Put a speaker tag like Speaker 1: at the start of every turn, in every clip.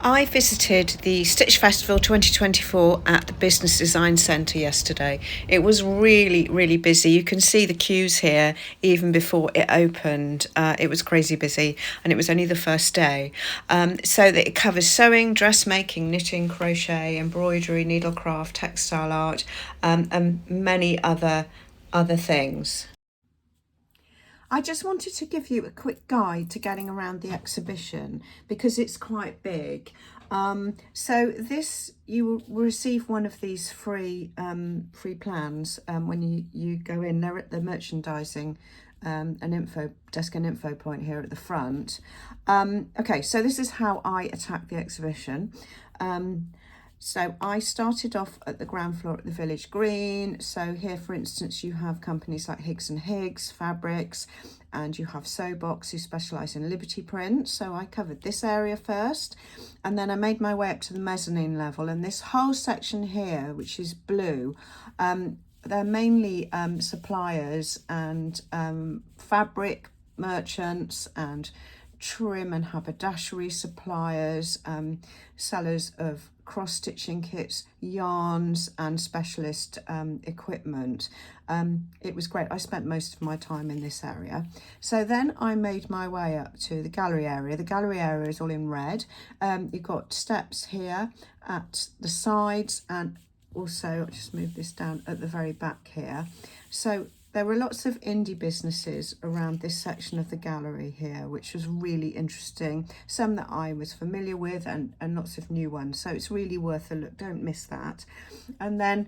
Speaker 1: I visited the Stitch Festival 2024 at the Business Design Centre yesterday. It was really, really busy. You can see the queues here even before it opened. It was crazy busy, and it was only the first day. So that it covers sewing, dressmaking, knitting, crochet, embroidery, needlecraft, textile art, and many other things. I just wanted to give you a quick guide to getting around the exhibition because it's quite big. So this, you will receive one of these free plans when you go in. They're at the merchandising an info desk and info point here at the front. Okay, so this is how I attack the exhibition. So I started off at the ground floor at the Village Green. So here, for instance, you have companies like Higgs Higgs, Fabrics, and you have Sewbox, who specialise in Liberty print. So I covered this area first, and then I made my way up to the mezzanine level. And this whole section here, which is blue, they're mainly suppliers and fabric merchants and trim and haberdashery suppliers, sellers of cross-stitching kits, yarns and specialist equipment. It was great. I spent most of my time in this area. So then I made my way up to the gallery area. The gallery area is all in red. You've got steps here at the sides, and also, I'll just move this down at the very back here. So there were lots of indie businesses around this section of the gallery here, which was really interesting. Some that I was familiar with and lots of new ones. So it's really worth a look. Don't miss that. And then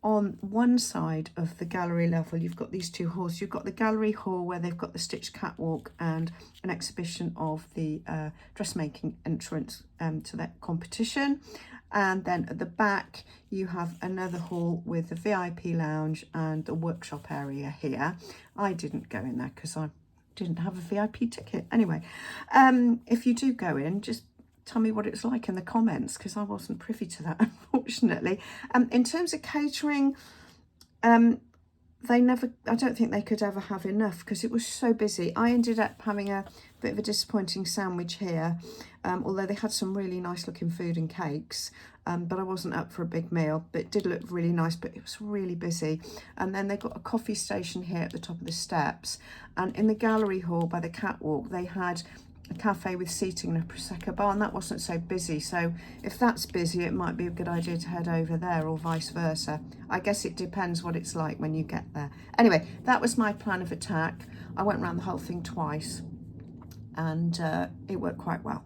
Speaker 1: on one side of the gallery level, you've got these two halls. You've got the gallery hall where they've got the Stitch catwalk and an exhibition of the dressmaking entrance to that competition. And then at the back, you have another hall with the VIP lounge and the workshop area here. I didn't go in there because I didn't have a VIP ticket. Anyway, if you do go in, just tell me what it's like in the comments, because I wasn't privy to that, unfortunately. In terms of catering, I don't think they could ever have enough because it was so busy. I ended up having a bit of a disappointing sandwich here, although they had some really nice looking food and cakes, but I wasn't up for a big meal. But it did look really nice, but it was really busy. And then they got a coffee station here at the top of the steps, and in the gallery hall by the catwalk they had a cafe with seating and a Prosecco bar, and that wasn't so busy. So if that's busy, it might be a good idea to head over there, or vice versa. I guess it depends what it's like when you get there. Anyway, that was my plan of attack. I went around the whole thing twice, and it worked quite well.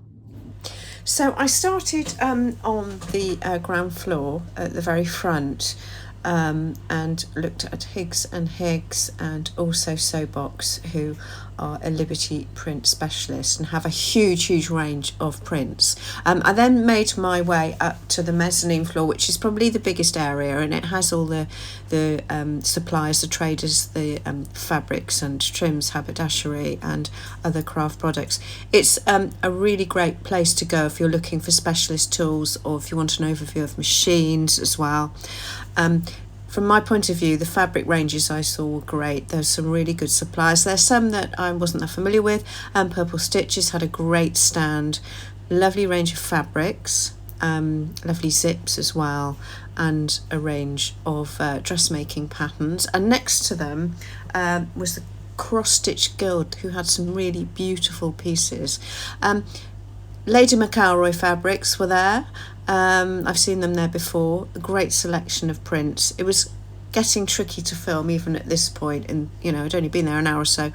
Speaker 1: So I started on the ground floor at the very front, and looked at Higgs Higgs and also Sewbox, who are a Liberty print specialist and have a huge range of prints. I then made my way up to the mezzanine floor, which is probably the biggest area, and it has all the suppliers, the traders, the fabrics and trims, haberdashery and other craft products. It's a really great place to go if you're looking for specialist tools, or if you want an overview of machines as well. From my point of view, the fabric ranges I saw were great. There's some really good suppliers. There's some that I wasn't that familiar with. Purple Stitches had a great stand, lovely range of fabrics, lovely zips as well, and a range of dressmaking patterns. And next to them was the Cross Stitch Guild, who had some really beautiful pieces. Lady McElroy fabrics were there. I've seen them there before. A great selection of prints. It was getting tricky to film even at this point, and I'd only been there an hour or so.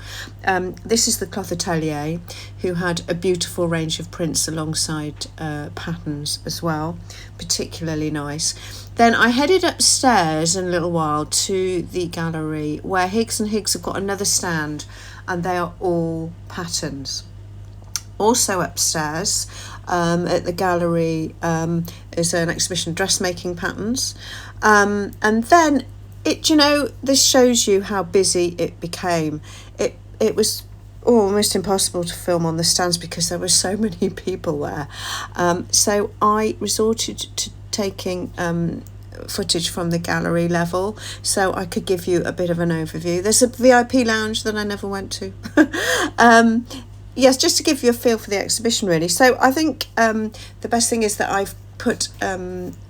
Speaker 1: This is the Cloth Atelier, who had a beautiful range of prints alongside patterns as well, particularly nice. Then I headed upstairs in a little while to the gallery where Higgs Higgs have got another stand, and they are all patterns. Also upstairs at the gallery is an exhibition of dressmaking patterns, and then this shows you how busy it became. It was almost impossible to film on the stands because there were so many people there. So I resorted to taking footage from the gallery level so I could give you a bit of an overview. There's a VIP lounge that I never went to. Yes, just to give you a feel for the exhibition, really. So I think the best thing is that I've put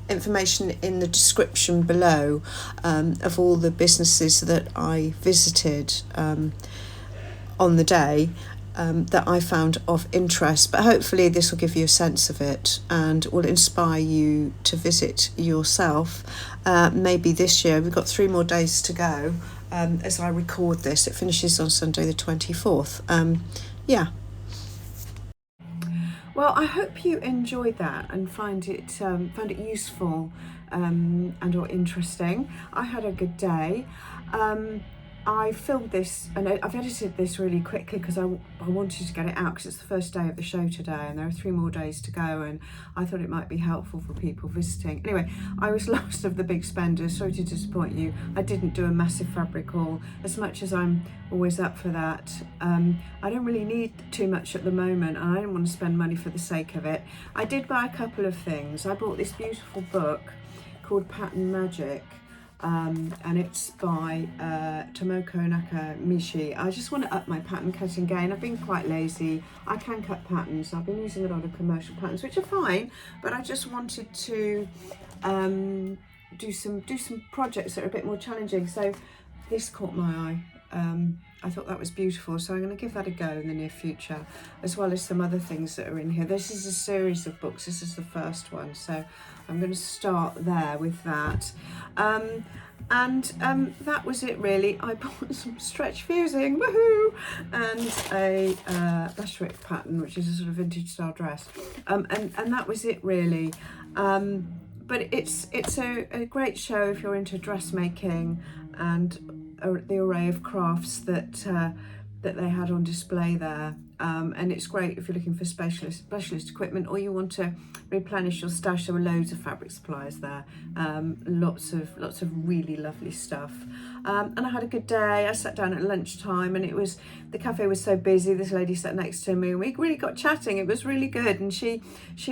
Speaker 1: information in the description below of all the businesses that I visited on the day that I found of interest. But hopefully this will give you a sense of it and will inspire you to visit yourself. Maybe this year. We've got 3 more days to go. As I record this, it finishes on Sunday the 24th. Yeah. Well, I hope you enjoyed that and found it useful and or interesting. I had a good day. I filmed this and I've edited this really quickly because I wanted to get it out because it's the first day of the show today and there are 3 more days to go, and I thought it might be helpful for people visiting. Anyway, I was last of the big spenders. Sorry to disappoint you. I didn't do a massive fabric haul, as much as I'm always up for that. I don't really need too much at the moment and I didn't want to spend money for the sake of it. I did buy a couple of things. I bought this beautiful book called Pattern Magic. And it's by Tomoko Nakamichi. I just want to up my pattern cutting game. I've been quite lazy. I can cut patterns. I've been using a lot of commercial patterns, which are fine, but I just wanted to do some projects that are a bit more challenging. So this caught my eye. I thought that was beautiful, so I'm going to give that a go in the near future, as well as some other things that are in here. This is a series of books. This is the first one, so I'm going to start there with that. That was it really. I bought some stretch fusing, woohoo, and a Butterick pattern, which is a sort of vintage style dress, and that was it really. But it's a great show if you're into dressmaking and the array of crafts that they had on display there. And it's great if you're looking for specialist equipment or you want to replenish your stash. There were loads of fabric suppliers there, lots of really lovely stuff. And I had a good day. I sat down at lunchtime and the cafe was so busy. This lady sat next to me and we really got chatting. It was really good, and she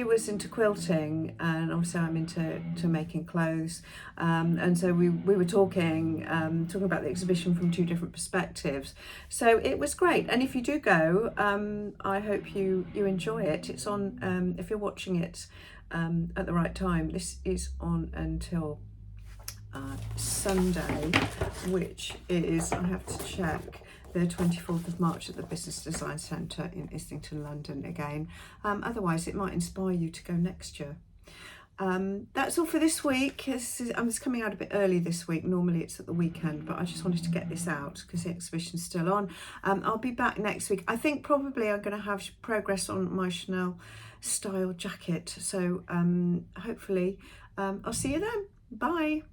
Speaker 1: was into quilting and obviously I'm into making clothes, and so we were talking about the exhibition from 2 different perspectives. So it was great, and if you do go, I hope you enjoy it. It's on, if you're watching it at the right time, this is on until Sunday, which is, I have to check, the 24th of March at the Business Design Centre in Islington, London again. Otherwise it might inspire you to go next year. That's all for this week. It's coming out a bit early this week. Normally it's at the weekend, but I just wanted to get this out because the exhibition's still on. I'll be back next week. I think probably I'm going to have progress on my Chanel style jacket. So hopefully I'll see you then. Bye.